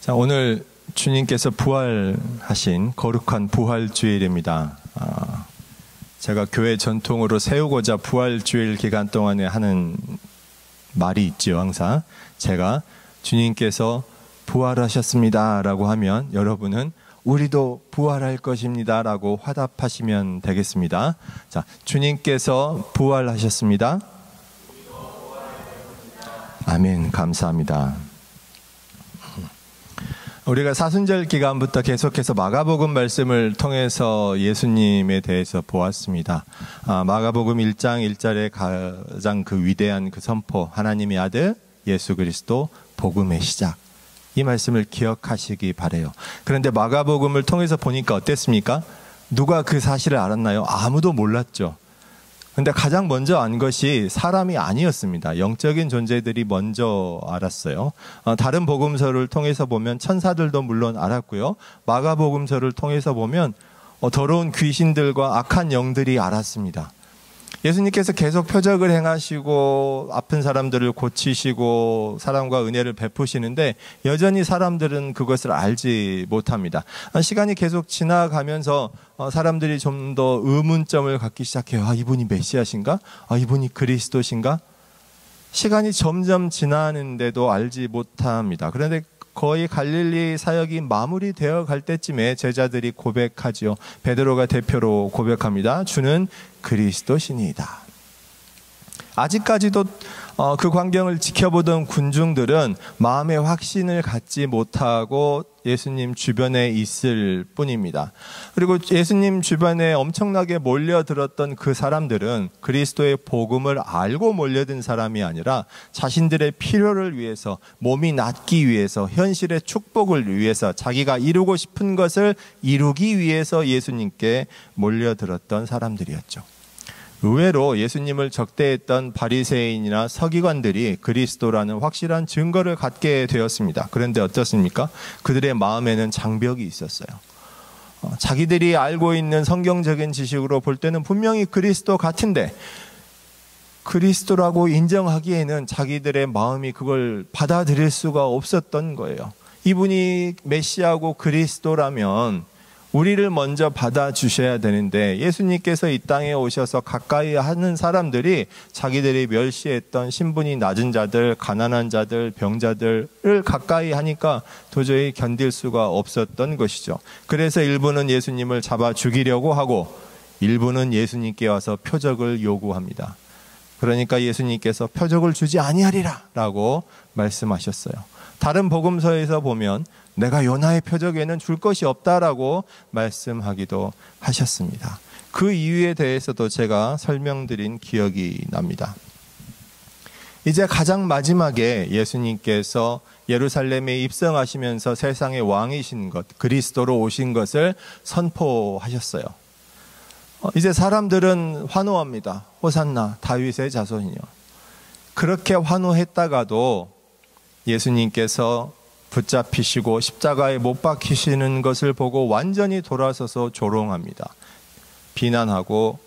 자, 오늘 주님께서 부활하신 거룩한 부활주일입니다. 제가 교회 전통으로 세우고자 부활주일 기간 동안에 하는 말이 있죠. 항상 제가 주님께서 부활하셨습니다 라고 하면 여러분은 우리도 부활할 것입니다 라고 화답하시면 되겠습니다. 자, 주님께서 부활하셨습니다. 아멘. 감사합니다. 우리가 사순절 기간부터 계속해서 마가복음 말씀을 통해서 예수님에 대해서 보았습니다. 마가복음 1장 1절에 가장 그 위대한 그 선포, 하나님의 아들 예수 그리스도 복음의 시작, 이 말씀을 기억하시기 바라요. 그런데 마가복음을 통해서 보니까 어땠습니까? 누가 그 사실을 알았나요? 아무도 몰랐죠. 근데 가장 먼저 안 것이 사람이 아니었습니다. 영적인 존재들이 먼저 알았어요. 다른 복음서를 통해서 보면 천사들도 물론 알았고요. 마가복음서를 통해서 보면 더러운 귀신들과 악한 영들이 알았습니다. 예수님께서 계속 표적을 행하시고 아픈 사람들을 고치시고 사람과 은혜를 베푸시는데 여전히 사람들은 그것을 알지 못합니다. 시간이 계속 지나가면서 사람들이 좀 더 의문점을 갖기 시작해요. 이분이 메시아신가? 이분이 그리스도신가? 시간이 점점 지나는데도 알지 못합니다. 그런데 거의 갈릴리 사역이 마무리되어 갈 때쯤에 제자들이 고백하지요. 베드로가 대표로 고백합니다. 주는 그리스도시니이다. 아직까지도 그 광경을 지켜보던 군중들은 마음의 확신을 갖지 못하고 예수님 주변에 있을 뿐입니다. 그리고 예수님 주변에 엄청나게 몰려들었던 그 사람들은 그리스도의 복음을 알고 몰려든 사람이 아니라 자신들의 필요를 위해서, 몸이 낫기 위해서, 현실의 축복을 위해서, 자기가 이루고 싶은 것을 이루기 위해서 예수님께 몰려들었던 사람들이었죠. 의외로 예수님을 적대했던 바리새인이나 서기관들이 그리스도라는 확실한 증거를 갖게 되었습니다. 그런데 어떻습니까? 그들의 마음에는 장벽이 있었어요. 자기들이 알고 있는 성경적인 지식으로 볼 때는 분명히 그리스도 같은데 그리스도라고 인정하기에는 자기들의 마음이 그걸 받아들일 수가 없었던 거예요. 이분이 메시아고 그리스도라면 우리를 먼저 받아주셔야 되는데 예수님께서 이 땅에 오셔서 가까이 하는 사람들이 자기들이 멸시했던 신분이 낮은 자들, 가난한 자들, 병자들을 가까이 하니까 도저히 견딜 수가 없었던 것이죠. 그래서 일부는 예수님을 잡아 죽이려고 하고 일부는 예수님께 와서 표적을 요구합니다. 그러니까 예수님께서 표적을 주지 아니하리라 라고 말씀하셨어요. 다른 복음서에서 보면 내가 요나의 표적에는 줄 것이 없다라고 말씀하기도 하셨습니다. 그 이유에 대해서도 제가 설명드린 기억이 납니다. 이제 가장 마지막에 예수님께서 예루살렘에 입성하시면서 세상의 왕이신 것, 그리스도로 오신 것을 선포하셨어요. 이제 사람들은 환호합니다. 호산나 다윗의 자손이요. 그렇게 환호했다가도 예수님께서 붙잡히시고 십자가에 못 박히시는 것을 보고 완전히 돌아서서 조롱합니다. 비난하고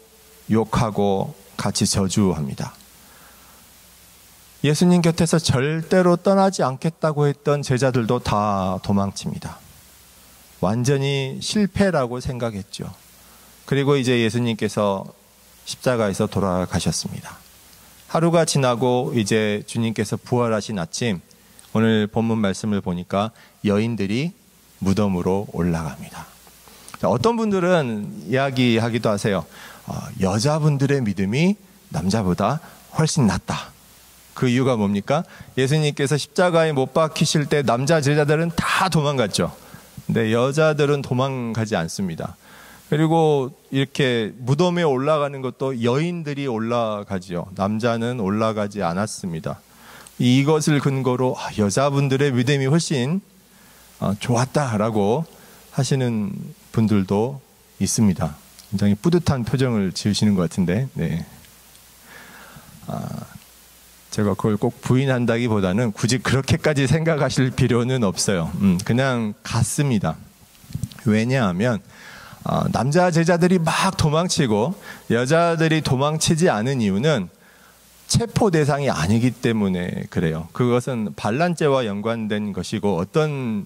욕하고 같이 저주합니다. 예수님 곁에서 절대로 떠나지 않겠다고 했던 제자들도 다 도망칩니다. 완전히 실패라고 생각했죠. 그리고 이제 예수님께서 십자가에서 돌아가셨습니다. 하루가 지나고 이제 주님께서 부활하신 아침, 오늘 본문 말씀을 보니까 여인들이 무덤으로 올라갑니다. 어떤 분들은 이야기하기도 하세요. 여자분들의 믿음이 남자보다 훨씬 낫다. 그 이유가 뭡니까? 예수님께서 십자가에 못 박히실 때 남자 제자들은 다 도망갔죠. 근데 여자들은 도망가지 않습니다. 그리고 이렇게 무덤에 올라가는 것도 여인들이 올라가지요. 남자는 올라가지 않았습니다. 이것을 근거로 여자분들의 믿음이 훨씬 좋았다라고 하시는 분들도 있습니다. 굉장히 뿌듯한 표정을 지으시는 것 같은데, 네. 제가 그걸 꼭 부인한다기보다는 굳이 그렇게까지 생각하실 필요는 없어요. 그냥 같습니다. 왜냐하면 남자 제자들이 막 도망치고 여자들이 도망치지 않은 이유는 체포 대상이 아니기 때문에 그래요. 그것은 반란죄와 연관된 것이고 어떤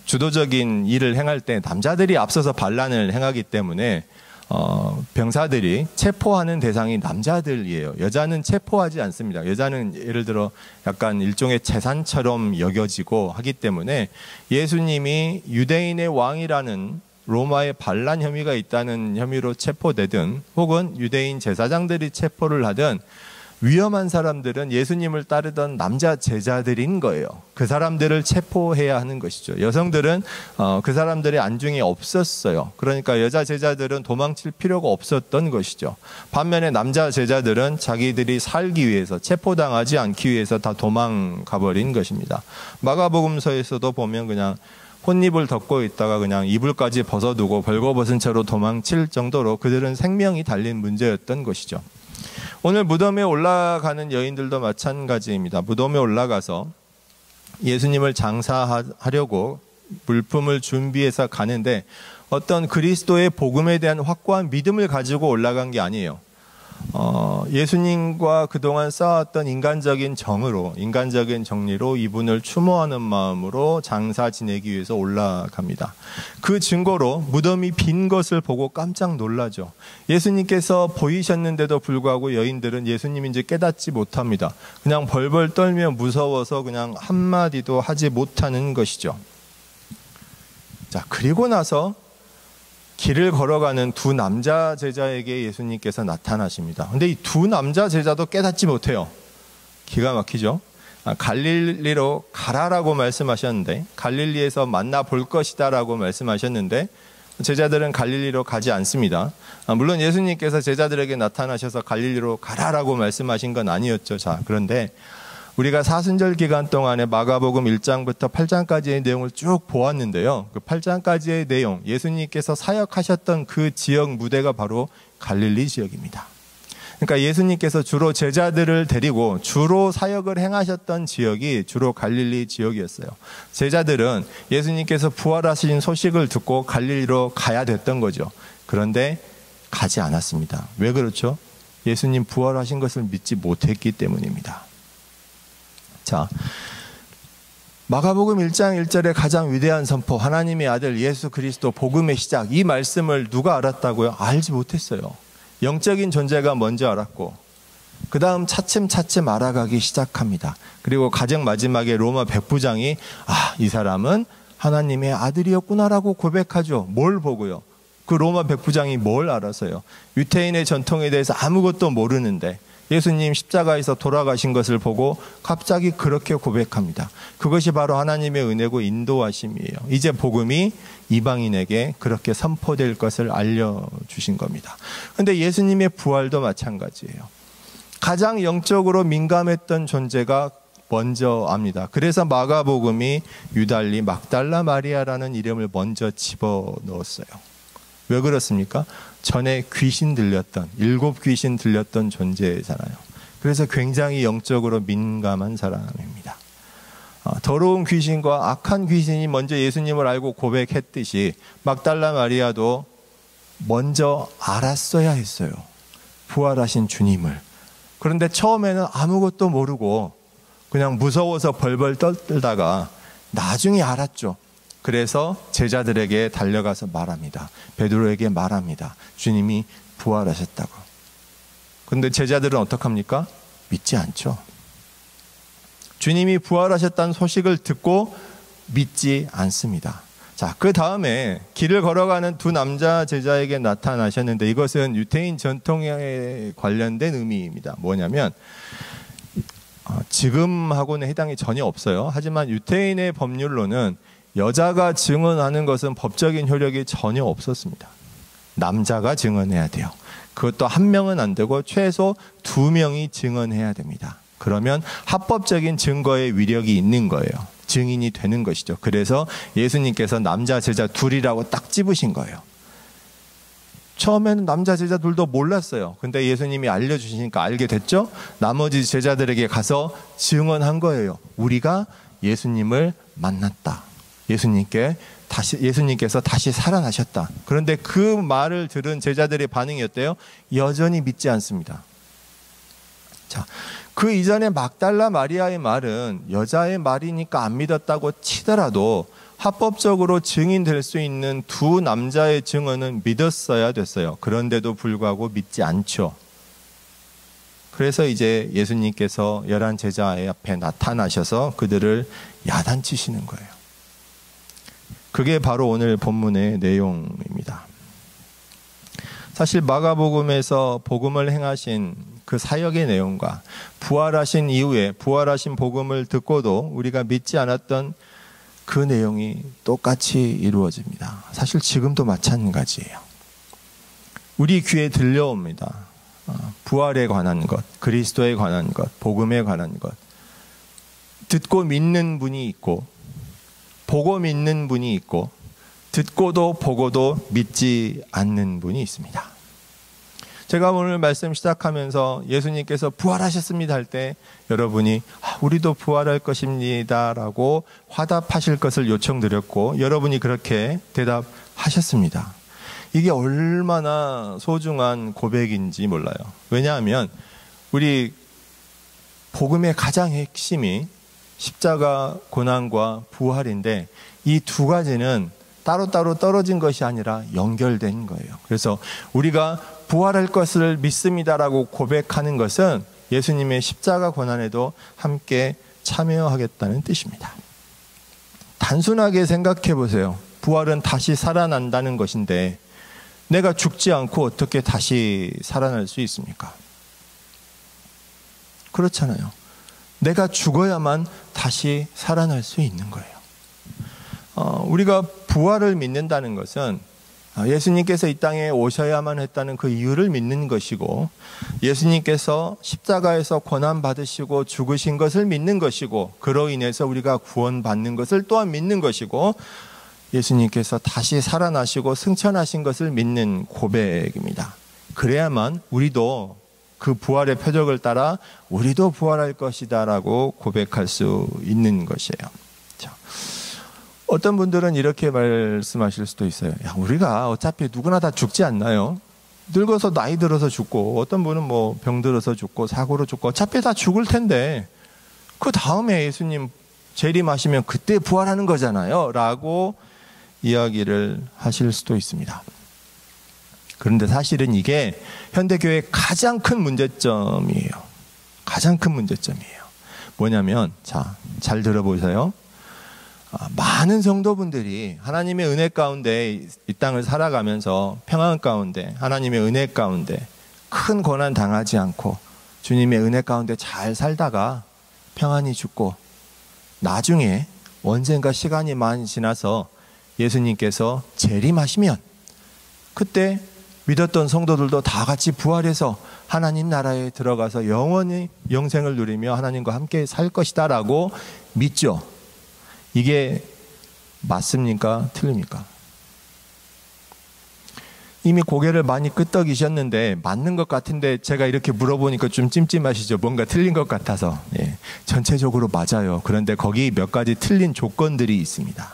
주도적인 일을 행할 때 남자들이 앞서서 반란을 행하기 때문에 병사들이 체포하는 대상이 남자들이에요. 여자는 체포하지 않습니다. 여자는 예를 들어 약간 일종의 재산처럼 여겨지고 하기 때문에 예수님이 유대인의 왕이라는 로마의 반란 혐의가 있다는 혐의로 체포되든 혹은 유대인 제사장들이 체포를 하든 위험한 사람들은 예수님을 따르던 남자 제자들인 거예요. 그 사람들을 체포해야 하는 것이죠. 여성들은 그 사람들의 안중에 없었어요. 그러니까 여자 제자들은 도망칠 필요가 없었던 것이죠. 반면에 남자 제자들은 자기들이 살기 위해서, 체포당하지 않기 위해서 다 도망가 버린 것입니다. 마가복음서에서도 보면 그냥 혼입을 덮고 있다가 그냥 이불까지 벗어두고 벌거벗은 채로 도망칠 정도로 그들은 생명이 달린 문제였던 것이죠. 오늘 무덤에 올라가는 여인들도 마찬가지입니다. 무덤에 올라가서 예수님을 장사하려고 물품을 준비해서 가는데 어떤 그리스도의 복음에 대한 확고한 믿음을 가지고 올라간 게 아니에요. 예수님과 그동안 쌓았던 인간적인 정리로 이분을 추모하는 마음으로 장사 지내기 위해서 올라갑니다. 그 증거로 무덤이 빈 것을 보고 깜짝 놀라죠. 예수님께서 보이셨는데도 불구하고 여인들은 예수님인지 깨닫지 못합니다. 그냥 벌벌 떨며 무서워서 그냥 한마디도 하지 못하는 것이죠. 자, 그리고 나서 길을 걸어가는 두 남자 제자에게 예수님께서 나타나십니다. 근데 이 두 남자 제자도 깨닫지 못해요. 기가 막히죠? 갈릴리로 가라라고 말씀하셨는데, 갈릴리에서 만나볼 것이다라고 말씀하셨는데 제자들은 갈릴리로 가지 않습니다. 물론 예수님께서 제자들에게 나타나셔서 갈릴리로 가라라고 말씀하신 건 아니었죠. 자, 그런데 우리가 사순절 기간 동안에 마가복음 1장부터 8장까지의 내용을 쭉 보았는데요. 그 8장까지의 내용, 예수님께서 사역하셨던 그 지역 무대가 바로 갈릴리 지역입니다. 그러니까 예수님께서 주로 제자들을 데리고 주로 사역을 행하셨던 지역이 주로 갈릴리 지역이었어요. 제자들은 예수님께서 부활하신 소식을 듣고 갈릴리로 가야 됐던 거죠. 그런데 가지 않았습니다. 왜 그렇죠? 예수님 부활하신 것을 믿지 못했기 때문입니다. 자, 마가복음 1장 1절의 가장 위대한 선포, 하나님의 아들 예수 그리스도 복음의 시작, 이 말씀을 누가 알았다고요? 알지 못했어요. 영적인 존재가 먼저 알았고 그 다음 차츰차츰 알아가기 시작합니다. 그리고 가장 마지막에 로마 백부장이 이 사람은 하나님의 아들이었구나라고 고백하죠. 뭘 보고요? 그 로마 백부장이 뭘 알아서요? 유태인의 전통에 대해서 아무것도 모르는데 예수님 십자가에서 돌아가신 것을 보고 갑자기 그렇게 고백합니다. 그것이 바로 하나님의 은혜고 인도하심이에요. 이제 복음이 이방인에게 그렇게 선포될 것을 알려주신 겁니다. 그런데 예수님의 부활도 마찬가지예요. 가장 영적으로 민감했던 존재가 먼저 압니다. 그래서 마가복음이 유달리 막달라 마리아라는 이름을 먼저 집어넣었어요. 왜 그렇습니까? 전에 귀신 들렸던, 7 귀신 들렸던 존재잖아요. 그래서 굉장히 영적으로 민감한 사람입니다. 더러운 귀신과 악한 귀신이 먼저 예수님을 알고 고백했듯이 막달라 마리아도 먼저 알았어야 했어요. 부활하신 주님을. 그런데 처음에는 아무것도 모르고 그냥 무서워서 벌벌 떨다가 나중에 알았죠. 그래서 제자들에게 달려가서 말합니다. 베드로에게 말합니다. 주님이 부활하셨다고. 그런데 제자들은 어떡합니까? 믿지 않죠. 주님이 부활하셨다는 소식을 듣고 믿지 않습니다. 자, 그 다음에 길을 걸어가는 두 남자 제자에게 나타나셨는데 이것은 유태인 전통에 관련된 의미입니다. 뭐냐면 지금하고는 해당이 전혀 없어요. 하지만 유태인의 법률로는 여자가 증언하는 것은 법적인 효력이 전혀 없었습니다. 남자가 증언해야 돼요. 그것도 한 명은 안 되고 최소 2명이 증언해야 됩니다. 그러면 합법적인 증거의 위력이 있는 거예요. 증인이 되는 것이죠. 그래서 예수님께서 남자 제자 둘이라고 딱 집으신 거예요. 처음에는 남자 제자들도 몰랐어요. 근데 예수님이 알려주시니까 알게 됐죠. 나머지 제자들에게 가서 증언한 거예요. 우리가 예수님을 만났다. 예수님께서 다시 살아나셨다. 그런데 그 말을 들은 제자들의 반응이 어때요? 여전히 믿지 않습니다. 자, 그 이전에 막달라 마리아의 말은 여자의 말이니까 안 믿었다고 치더라도 합법적으로 증인될 수 있는 두 남자의 증언은 믿었어야 됐어요. 그런데도 불구하고 믿지 않죠. 그래서 이제 예수님께서 11 제자 앞에 나타나셔서 그들을 야단치시는 거예요. 그게 바로 오늘 본문의 내용입니다. 사실 마가복음에서 복음을 행하신 그 사역의 내용과 부활하신 이후에 부활하신 복음을 듣고도 우리가 믿지 않았던 그 내용이 똑같이 이루어집니다. 사실 지금도 마찬가지예요. 우리 귀에 들려옵니다. 부활에 관한 것, 그리스도에 관한 것, 복음에 관한 것. 듣고 믿는 분이 있고 보고 믿는 분이 있고 듣고도 보고도 믿지 않는 분이 있습니다. 제가 오늘 말씀 시작하면서 예수님께서 부활하셨습니다 할 때 여러분이 우리도 부활할 것입니다 라고 화답하실 것을 요청드렸고 여러분이 그렇게 대답하셨습니다. 이게 얼마나 소중한 고백인지 몰라요. 왜냐하면 우리 복음의 가장 핵심이 십자가 고난과 부활인데 이 두 가지는 따로따로 떨어진 것이 아니라 연결된 거예요. 그래서 우리가 부활할 것을 믿습니다라고 고백하는 것은 예수님의 십자가 고난에도 함께 참여하겠다는 뜻입니다. 단순하게 생각해 보세요. 부활은 다시 살아난다는 것인데 내가 죽지 않고 어떻게 다시 살아날 수 있습니까? 그렇잖아요. 내가 죽어야만 다시 살아날 수 있는 거예요. 우리가 부활을 믿는다는 것은 예수님께서 이 땅에 오셔야만 했다는 그 이유를 믿는 것이고 예수님께서 십자가에서 고난받으시고 죽으신 것을 믿는 것이고 그로 인해서 우리가 구원받는 것을 또한 믿는 것이고 예수님께서 다시 살아나시고 승천하신 것을 믿는 고백입니다. 그래야만 우리도 그 부활의 표적을 따라 우리도 부활할 것이다 라고 고백할 수 있는 것이에요. 자, 어떤 분들은 이렇게 말씀하실 수도 있어요. 야, 우리가 어차피 누구나 다 죽지 않나요? 늙어서 나이 들어서 죽고 어떤 분은 뭐 병 들어서 죽고 사고로 죽고 어차피 다 죽을 텐데 그 다음에 예수님 재림하시면 그때 부활하는 거잖아요 라고 이야기를 하실 수도 있습니다. 그런데 사실은 이게 현대교회의 가장 큰 문제점이에요. 가장 큰 문제점이에요. 뭐냐면 자, 잘 들어보세요. 많은 성도분들이 하나님의 은혜 가운데 이 땅을 살아가면서 평안 가운데 하나님의 은혜 가운데 큰 고난 당하지 않고 주님의 은혜 가운데 잘 살다가 평안히 죽고 나중에 언젠가 시간이 많이 지나서 예수님께서 재림하시면 그때 믿었던 성도들도 다 같이 부활해서 하나님 나라에 들어가서 영원히 영생을 누리며 하나님과 함께 살 것이다 라고 믿죠. 이게 맞습니까? 틀립니까? 이미 고개를 많이 끄덕이셨는데 맞는 것 같은데 제가 이렇게 물어보니까 좀 찜찜하시죠? 뭔가 틀린 것 같아서. 예, 전체적으로 맞아요. 그런데 거기 몇 가지 틀린 조건들이 있습니다.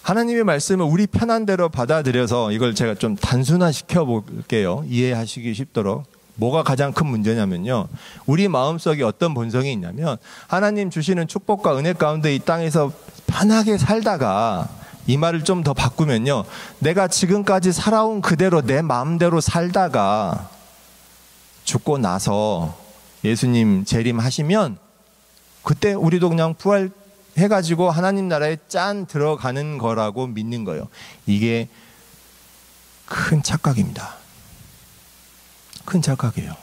하나님의 말씀을 우리 편한 대로 받아들여서 이걸 제가 좀 단순화시켜 볼게요. 이해하시기 쉽도록. 뭐가 가장 큰 문제냐면요. 우리 마음속에 어떤 본성이 있냐면 하나님 주시는 축복과 은혜 가운데 이 땅에서 편하게 살다가 이 말을 좀 더 바꾸면요. 내가 지금까지 살아온 그대로 내 마음대로 살다가 죽고 나서 예수님 재림하시면 그때 우리도 그냥 부활해가지고 하나님 나라에 짠 들어가는 거라고 믿는 거예요. 이게 큰 착각입니다. 큰 착각이에요.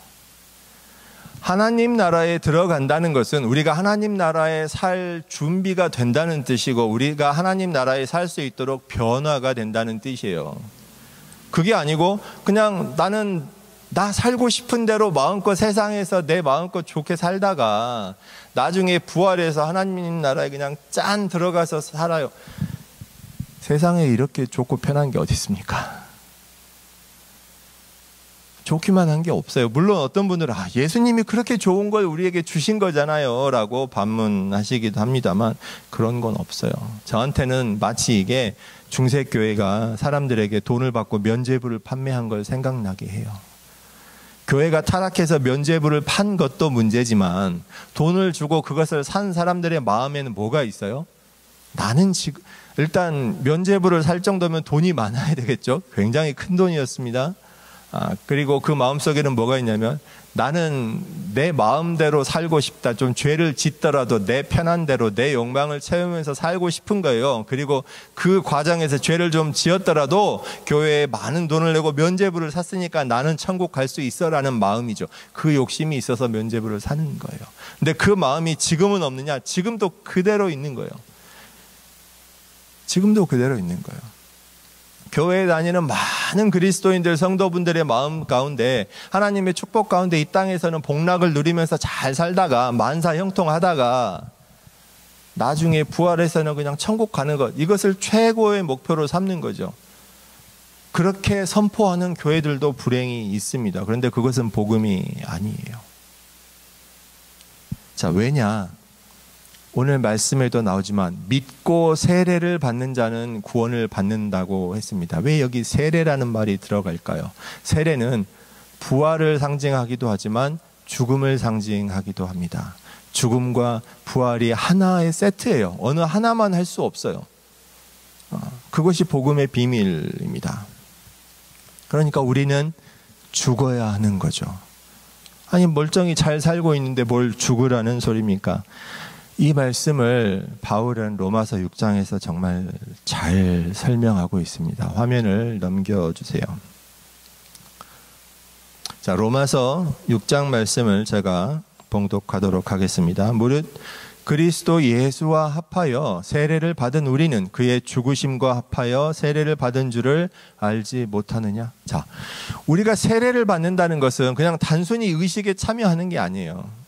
하나님 나라에 들어간다는 것은 우리가 하나님 나라에 살 준비가 된다는 뜻이고 우리가 하나님 나라에 살 수 있도록 변화가 된다는 뜻이에요. 그게 아니고 그냥 나는 나 살고 싶은 대로 마음껏 세상에서 내 마음껏 좋게 살다가 나중에 부활해서 하나님 나라에 그냥 짠 들어가서 살아요. 세상에 이렇게 좋고 편한 게 어디 있습니까? 좋기만 한 게 없어요. 물론 어떤 분들은 예수님이 그렇게 좋은 걸 우리에게 주신 거잖아요 라고 반문하시기도 합니다만 그런 건 없어요. 저한테는 마치 이게 중세교회가 사람들에게 돈을 받고 면죄부를 판매한 걸 생각나게 해요. 교회가 타락해서 면죄부를 판 것도 문제지만 돈을 주고 그것을 산 사람들의 마음에는 뭐가 있어요? 나는 지금 일단 면죄부를 살 정도면 돈이 많아야 되겠죠. 굉장히 큰 돈이었습니다. 그리고 그 마음속에는 뭐가 있냐면 나는 내 마음대로 살고 싶다. 좀 죄를 짓더라도 내 편한 대로 내 욕망을 채우면서 살고 싶은 거예요. 그리고 그 과정에서 죄를 좀 지었더라도 교회에 많은 돈을 내고 면죄부를 샀으니까 나는 천국 갈 수 있어라는 마음이죠. 그 욕심이 있어서 면죄부를 사는 거예요. 근데 그 마음이 지금은 없느냐? 지금도 그대로 있는 거예요. 지금도 그대로 있는 거예요. 교회에 다니는 많은 그리스도인들, 성도분들의 마음 가운데 하나님의 축복 가운데 이 땅에서는 복락을 누리면서 잘 살다가 만사 형통하다가 나중에 부활해서는 그냥 천국 가는 것, 이것을 최고의 목표로 삼는 거죠. 그렇게 선포하는 교회들도 불행히 있습니다. 그런데 그것은 복음이 아니에요. 자, 왜냐? 오늘 말씀에도 나오지만 믿고 세례를 받는 자는 구원을 받는다고 했습니다. 왜 여기 세례라는 말이 들어갈까요? 세례는 부활을 상징하기도 하지만 죽음을 상징하기도 합니다. 죽음과 부활이 하나의 세트예요. 어느 하나만 할 수 없어요. 그것이 복음의 비밀입니다. 그러니까 우리는 죽어야 하는 거죠. 아니, 멀쩡히 잘 살고 있는데 뭘 죽으라는 소리입니까? 이 말씀을 바울은 로마서 6장에서 정말 잘 설명하고 있습니다. 화면을 넘겨주세요. 자, 로마서 6장 말씀을 제가 봉독하도록 하겠습니다. 무릇 그리스도 예수와 합하여 세례를 받은 우리는 그의 죽으심과 합하여 세례를 받은 줄을 알지 못하느냐? 자, 우리가 세례를 받는다는 것은 그냥 단순히 의식에 참여하는 게 아니에요.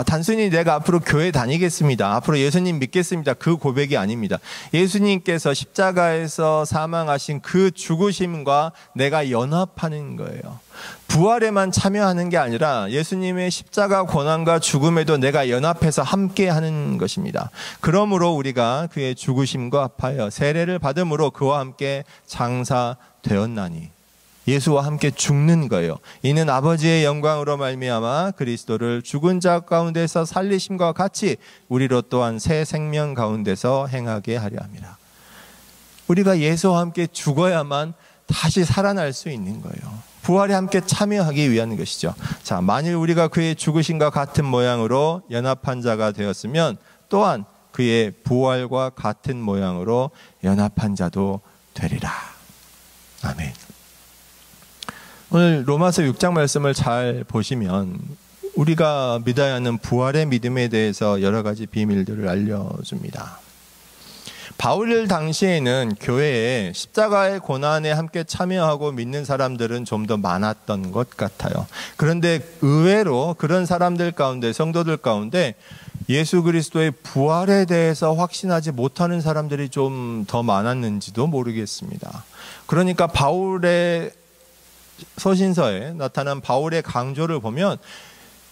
단순히 내가 앞으로 교회 다니겠습니다. 앞으로 예수님 믿겠습니다. 그 고백이 아닙니다. 예수님께서 십자가에서 사망하신 그 죽으심과 내가 연합하는 거예요. 부활에만 참여하는 게 아니라 예수님의 십자가 고난과 죽음에도 내가 연합해서 함께 하는 것입니다. 그러므로 우리가 그의 죽으심과 합하여 세례를 받음으로 그와 함께 장사되었나니, 예수와 함께 죽는 거예요. 이는 아버지의 영광으로 말미암아 그리스도를 죽은 자 가운데서 살리심과 같이 우리로 또한 새 생명 가운데서 행하게 하려 함이라. 우리가 예수와 함께 죽어야만 다시 살아날 수 있는 거예요. 부활에 함께 참여하기 위한 것이죠. 자, 만일 우리가 그의 죽으심과 같은 모양으로 연합한 자가 되었으면 또한 그의 부활과 같은 모양으로 연합한 자도 되리라. 아멘. 오늘 로마서 6장 말씀을 잘 보시면 우리가 믿어야 하는 부활의 믿음에 대해서 여러 가지 비밀들을 알려줍니다. 바울 당시에는 교회에 십자가의 고난에 함께 참여하고 믿는 사람들은 좀 더 많았던 것 같아요. 그런데 의외로 그런 사람들 가운데, 성도들 가운데 예수 그리스도의 부활에 대해서 확신하지 못하는 사람들이 좀 더 많았는지도 모르겠습니다. 그러니까 바울의 서신서에 나타난 바울의 강조를 보면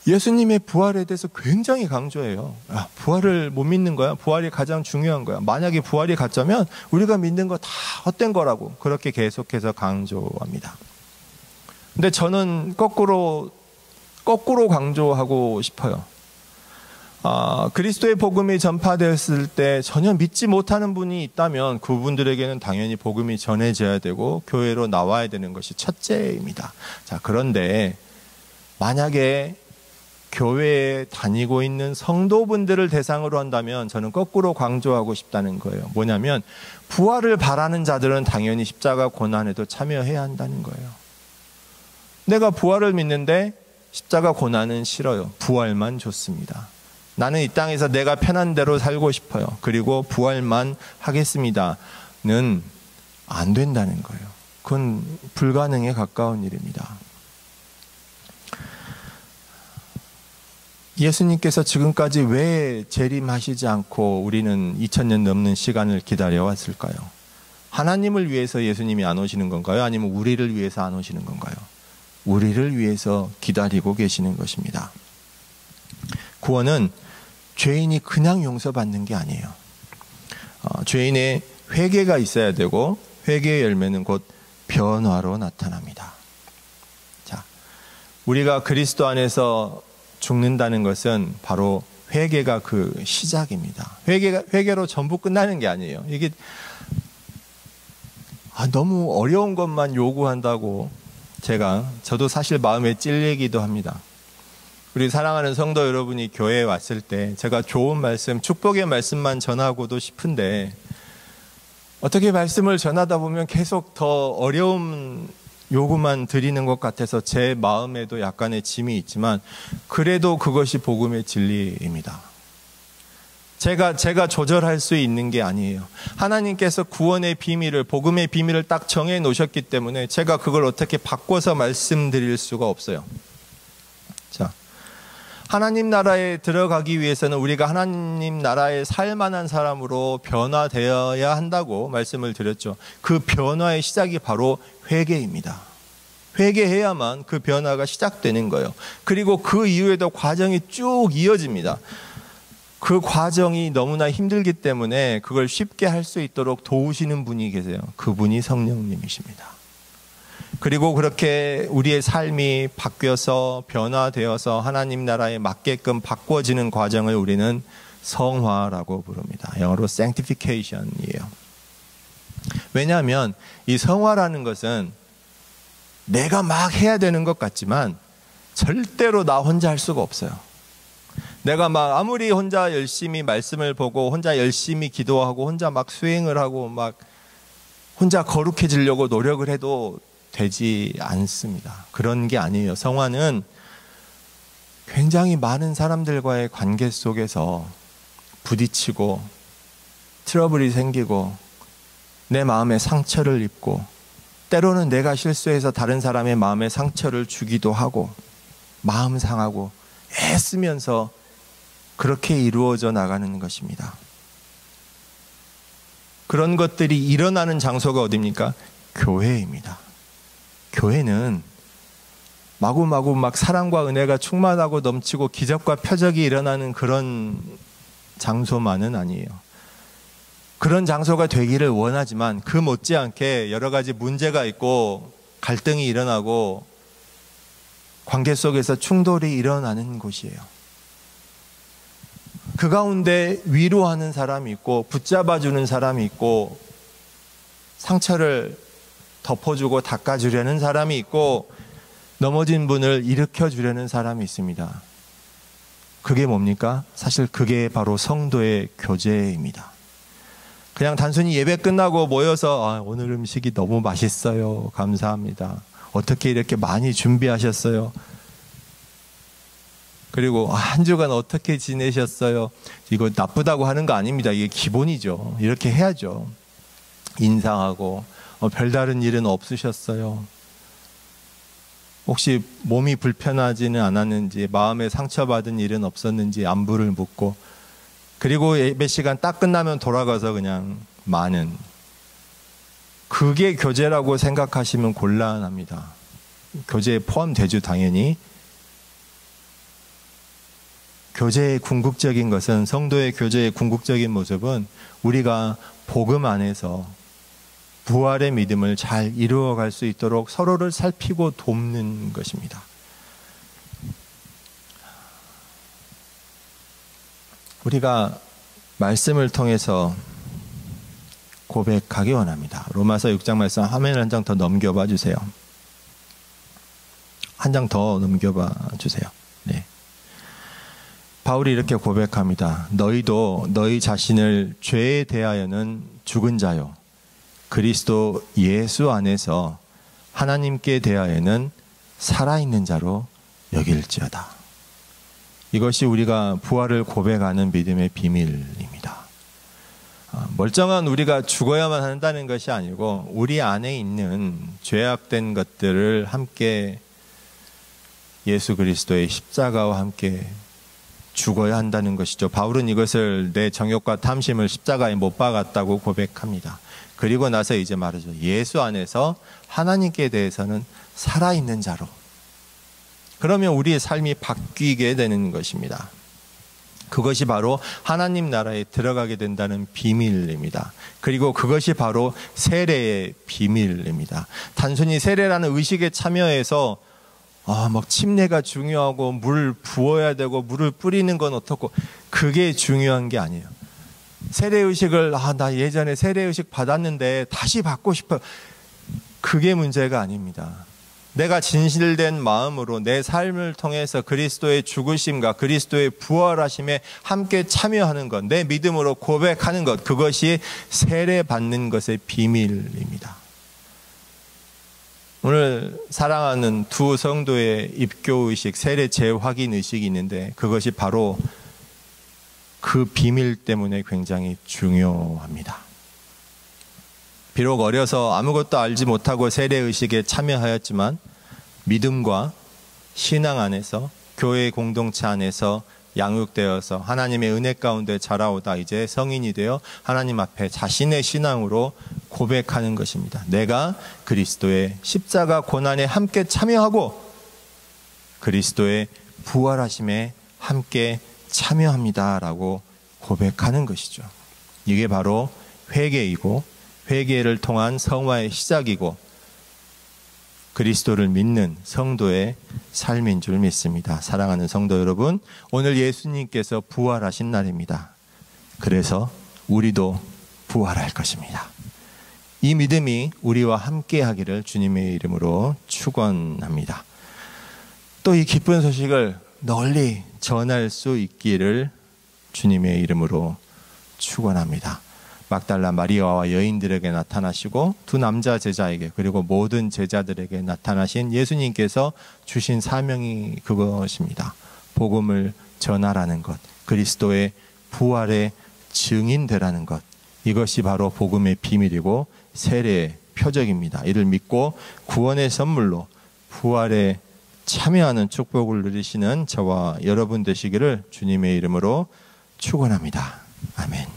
예수님의 부활에 대해서 굉장히 강조해요. 부활을 못 믿는 거야? 부활이 가장 중요한 거야. 만약에 부활이 가짜면 우리가 믿는 거 다 헛된 거라고 그렇게 계속해서 강조합니다. 근데 저는 거꾸로 강조하고 싶어요. 그리스도의 복음이 전파되었을 때 전혀 믿지 못하는 분이 있다면 그분들에게는 당연히 복음이 전해져야 되고 교회로 나와야 되는 것이 첫째입니다. 자, 그런데 만약에 교회에 다니고 있는 성도분들을 대상으로 한다면 저는 거꾸로 강조하고 싶다는 거예요. 뭐냐면 부활을 바라는 자들은 당연히 십자가 고난에도 참여해야 한다는 거예요. 내가 부활을 믿는데 십자가 고난은 싫어요. 부활만 좋습니다. 나는 이 땅에서 내가 편한 대로 살고 싶어요. 그리고 부활만 하겠습니다는 안 된다는 거예요. 그건 불가능에 가까운 일입니다. 예수님께서 지금까지 왜 재림하시지 않고 우리는 2000년 넘는 시간을 기다려왔을까요? 하나님을 위해서 예수님이 안 오시는 건가요? 아니면 우리를 위해서 안 오시는 건가요? 우리를 위해서 기다리고 계시는 것입니다. 구원은 죄인이 그냥 용서받는 게 아니에요. 죄인의 회개가 있어야 되고 회개의 열매는 곧 변화로 나타납니다. 자, 우리가 그리스도 안에서 죽는다는 것은 바로 회개가 그 시작입니다. 회개로 전부 끝나는 게 아니에요. 이게 너무 어려운 것만 요구한다고 저도 사실 마음에 찔리기도 합니다. 우리 사랑하는 성도 여러분이 교회에 왔을 때 제가 좋은 말씀, 축복의 말씀만 전하고도 싶은데 어떻게 말씀을 전하다 보면 계속 더 어려운 요구만 드리는 것 같아서 제 마음에도 약간의 짐이 있지만 그래도 그것이 복음의 진리입니다. 제가 조절할 수 있는 게 아니에요. 하나님께서 구원의 비밀을, 복음의 비밀을 딱 정해 놓으셨기 때문에 제가 그걸 어떻게 바꿔서 말씀드릴 수가 없어요. 자, 하나님 나라에 들어가기 위해서는 우리가 하나님 나라에 살 만한 사람으로 변화되어야 한다고 말씀을 드렸죠. 그 변화의 시작이 바로 회개입니다. 회개해야만 그 변화가 시작되는 거예요. 그리고 그 이후에도 과정이 쭉 이어집니다. 그 과정이 너무나 힘들기 때문에 그걸 쉽게 할 수 있도록 도우시는 분이 계세요. 그분이 성령님이십니다. 그리고 그렇게 우리의 삶이 바뀌어서 변화되어서 하나님 나라에 맞게끔 바꿔지는 과정을 우리는 성화라고 부릅니다. 영어로 sanctification이에요. 왜냐하면 이 성화라는 것은 내가 막 해야 되는 것 같지만 절대로 나 혼자 할 수가 없어요. 내가 막 아무리 혼자 열심히 말씀을 보고 혼자 열심히 기도하고 혼자 막 수행을 하고 막 혼자 거룩해지려고 노력을 해도 되지 않습니다. 그런 게 아니에요. 성화는 굉장히 많은 사람들과의 관계 속에서 부딪히고 트러블이 생기고 내 마음에 상처를 입고 때로는 내가 실수해서 다른 사람의 마음에 상처를 주기도 하고 마음 상하고 애쓰면서 그렇게 이루어져 나가는 것입니다. 그런 것들이 일어나는 장소가 어디입니까? 교회입니다. 교회는 마구마구 막 사랑과 은혜가 충만하고 넘치고 기적과 표적이 일어나는 그런 장소만은 아니에요. 그런 장소가 되기를 원하지만 그 못지않게 여러 가지 문제가 있고 갈등이 일어나고 관계 속에서 충돌이 일어나는 곳이에요. 그 가운데 위로하는 사람이 있고 붙잡아주는 사람이 있고 상처를 덮어주고 닦아주려는 사람이 있고 넘어진 분을 일으켜주려는 사람이 있습니다. 그게 뭡니까? 사실 그게 바로 성도의 교제입니다. 그냥 단순히 예배 끝나고 모여서 오늘 음식이 너무 맛있어요. 감사합니다. 어떻게 이렇게 많이 준비하셨어요? 그리고 한 주간 어떻게 지내셨어요? 이거 나쁘다고 하는 거 아닙니다. 이게 기본이죠. 이렇게 해야죠. 인사하고 별다른 일은 없으셨어요? 혹시 몸이 불편하지는 않았는지 마음에 상처받은 일은 없었는지 안부를 묻고 그리고 예배 시간 딱 끝나면 돌아가서 그냥 많은 그게 교제라고 생각하시면 곤란합니다. 교제에 포함되죠. 당연히. 교제의 궁극적인 것은 성도의 교제의 궁극적인 모습은 우리가 복음 안에서 부활의 믿음을 잘 이루어갈 수 있도록 서로를 살피고 돕는 것입니다. 우리가 말씀을 통해서 고백하기 원합니다. 로마서 6장 말씀 화면 한 장 더 넘겨봐 주세요. 한 장 더 넘겨봐 주세요. 네. 바울이 이렇게 고백합니다. 너희도 너희 자신을 죄에 대하여는 죽은 자요 그리스도 예수 안에서 하나님께 대하여는 살아있는 자로 여길지어다. 이것이 우리가 부활을 고백하는 믿음의 비밀입니다. 멀쩡한 우리가 죽어야만 한다는 것이 아니고 우리 안에 있는 죄악된 것들을 함께 예수 그리스도의 십자가와 함께 죽어야 한다는 것이죠. 바울은 이것을 내 정욕과 탐심을 십자가에 못 박았다고 고백합니다. 그리고 나서 이제 말하죠. 예수 안에서 하나님께 대해서는 살아있는 자로. 그러면 우리의 삶이 바뀌게 되는 것입니다. 그것이 바로 하나님 나라에 들어가게 된다는 비밀입니다. 그리고 그것이 바로 세례의 비밀입니다. 단순히 세례라는 의식에 참여해서 막 침례가 중요하고 물 부어야 되고 물을 뿌리는 건 어떻고, 그게 중요한 게 아니에요. 세례의식을 나 예전에 세례의식 받았는데 다시 받고 싶어요. 그게 문제가 아닙니다. 내가 진실된 마음으로 내 삶을 통해서 그리스도의 죽으심과 그리스도의 부활하심에 함께 참여하는 것, 내 믿음으로 고백하는 것, 그것이 세례 받는 것의 비밀입니다. 오늘 사랑하는 두 성도의 입교의식, 세례 재확인의식이 있는데, 그것이 바로 그 비밀 때문에 굉장히 중요합니다. 비록 어려서 아무것도 알지 못하고 세례의식에 참여하였지만 믿음과 신앙 안에서, 교회 공동체 안에서 양육되어서 하나님의 은혜 가운데 자라오다 이제 성인이 되어 하나님 앞에 자신의 신앙으로 고백하는 것입니다. 내가 그리스도의 십자가 고난에 함께 참여하고 그리스도의 부활하심에 함께 참여합니다라고 고백하는 것이죠. 이게 바로 회개이고, 회개를 통한 성화의 시작이고, 그리스도를 믿는 성도의 삶인 줄 믿습니다. 사랑하는 성도 여러분, 오늘 예수님께서 부활하신 날입니다. 그래서 우리도 부활할 것입니다. 이 믿음이 우리와 함께 하기를 주님의 이름으로 축원합니다. 또 이 기쁜 소식을 널리 전할 수 있기를 주님의 이름으로 축원합니다. 막달라 마리아와 여인들에게 나타나시고 두 남자 제자에게, 그리고 모든 제자들에게 나타나신 예수님께서 주신 사명이 그것입니다. 복음을 전하라는 것, 그리스도의 부활의 증인되라는 것, 이것이 바로 복음의 비밀이고 세례의 표적입니다. 이를 믿고 구원의 선물로 부활에 참여하는 축복을 누리시는 저와 여러분 되시기를 주님의 이름으로 축원합니다. 아멘.